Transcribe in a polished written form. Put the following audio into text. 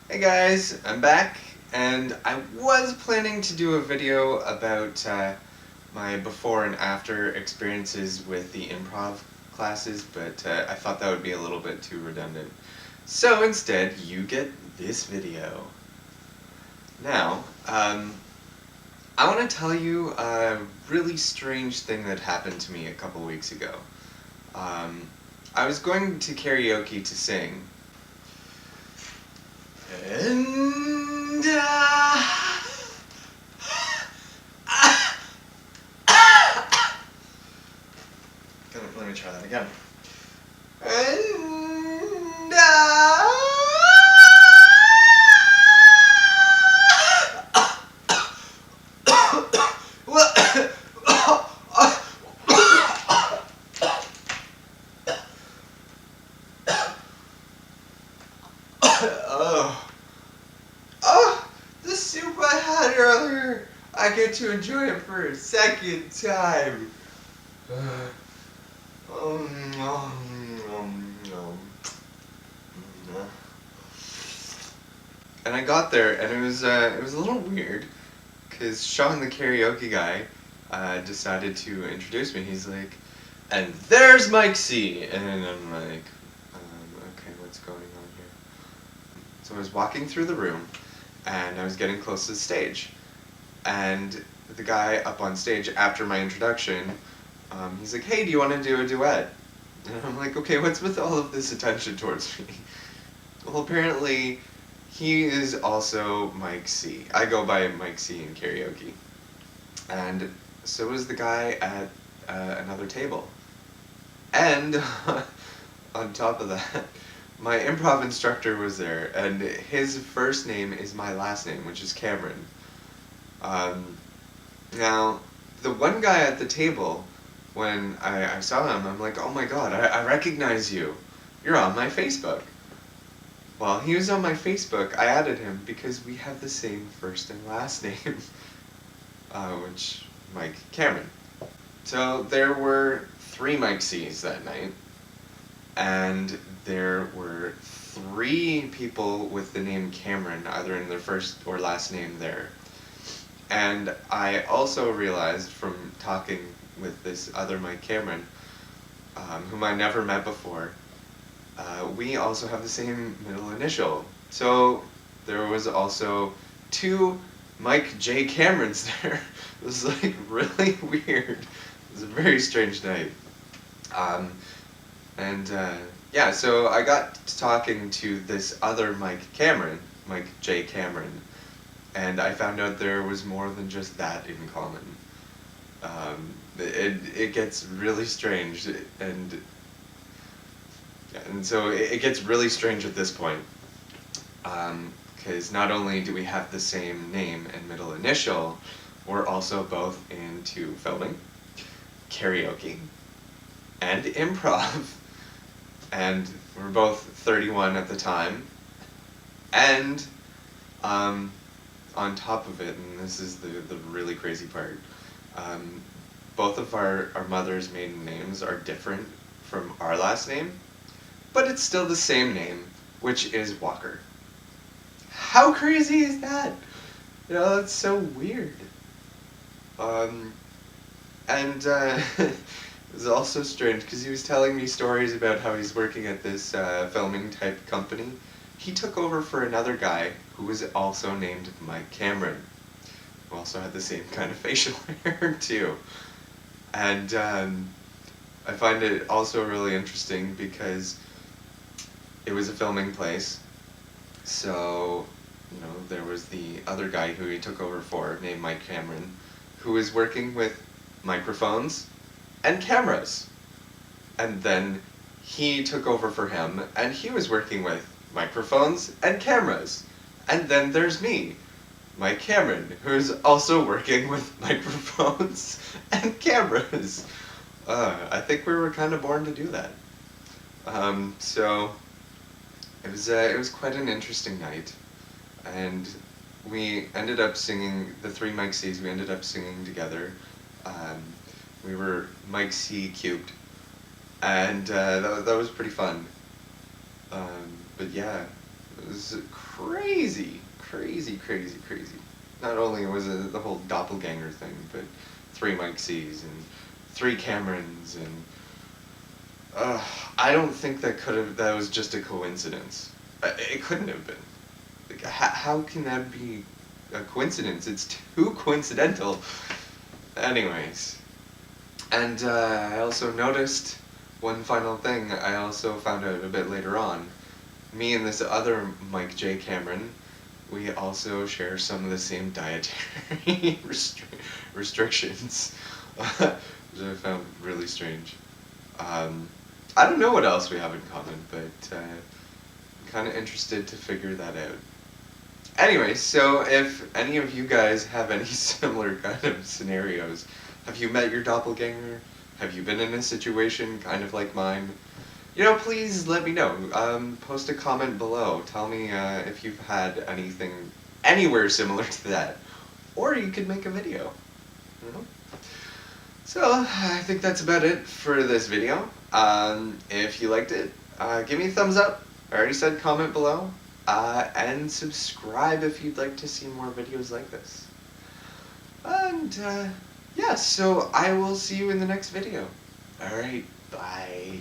Hey guys, I'm back, and I was planning to do a video about my before and after experiences with the improv classes, but I thought that would be a little bit too redundant. So instead, you get this video. Now, I want to tell you a really strange thing that happened to me a couple weeks ago. Um, I was going to karaoke to sing, and let me try that again. And oh, oh, the soup I had earlier. I get to enjoy it for a second time. Nom, nom, nom. And I got there, and it was a little weird, cause Sean, the karaoke guy, decided to introduce me. He's like, "And there's Mike C." And I'm like, "Okay, what's going on here?" So I was walking through the room, and I was getting close to the stage, and the guy up on stage after my introduction, he's like, "Hey, do you want to do a duet?" And I'm like, "Okay, what's with all of this attention towards me?" Well, apparently, he is also Mike C. I go by Mike C in karaoke. And so is the guy at another table. And on top of that, my improv instructor was there, and his first name is my last name, which is Cameron. Um, Now, the one guy at the table, when I saw him, I'm like, "Oh my god, I recognize you. You're on my Facebook." Well, he was on my Facebook. I added him because we have the same first and last name, which Mike Cameron. So there were three Mike C's that night, and there were three people with the name Cameron, either in their first or last name there. And I also realized from talking with this other Mike Cameron, whom I never met before, we also have the same middle initial. So there was also two Mike J. Camerons there. It was like really weird. It was a very strange night. Um, and yeah, so I got to talking to this other Mike Cameron, Mike J. Cameron, and I found out there was more than just that in common. It gets really strange, and so it gets really strange at this point, because not only do we have the same name and middle initial, we're also both into filming, karaoke, and improv, and we're both 31 at the time, and on top of it, and this is the really crazy part, um, both of our mother's maiden names are different from our last name, but it's still the same name, which is Walker. How crazy is that? You know, that's so weird. Um, and it was also strange because he was telling me stories about how he's working at this filming type company. He took over for another guy who was also named Mike Cameron, who also had the same kind of facial hair too. And I find it also really interesting because it was a filming place. So, you know, there was the other guy who he took over for, named Mike Cameron, who was working with microphones and cameras. And then he took over for him, and he was working with microphones and cameras. And then there's me, Mike Cameron, who's also working with microphones and cameras. I think we were kind of born to do that. So it was quite an interesting night, and we ended up singing the three Mike C's. We ended up singing together. Um, we were Mike C cubed, and that was pretty fun. But yeah, It was crazy, crazy, crazy, crazy. Not only was it the whole doppelganger thing, but 3 Mike C's and 3 Camerons and I don't think that was just a coincidence. It couldn't have been. Like, how can that be a coincidence? It's too coincidental. Anyways, and I also noticed one final thing. I also found out a bit later on. Me and this other Mike J. Cameron, we also share some of the same dietary restrictions, which I found really strange. Um, I don't know what else we have in common, but I'm kind of interested to figure that out. Anyway, so if any of you guys have any similar kind of scenarios, have you met your doppelganger? Have you been in a situation kind of like mine? Please let me know. Post a comment below. Tell me if you've had anything anywhere similar to that. Or you could make a video. You know? So, I think that's about it for this video. If you liked it, give me a thumbs up. I already said comment below. And subscribe if you'd like to see more videos like this. And, yeah, so I will see you in the next video. Alright, bye.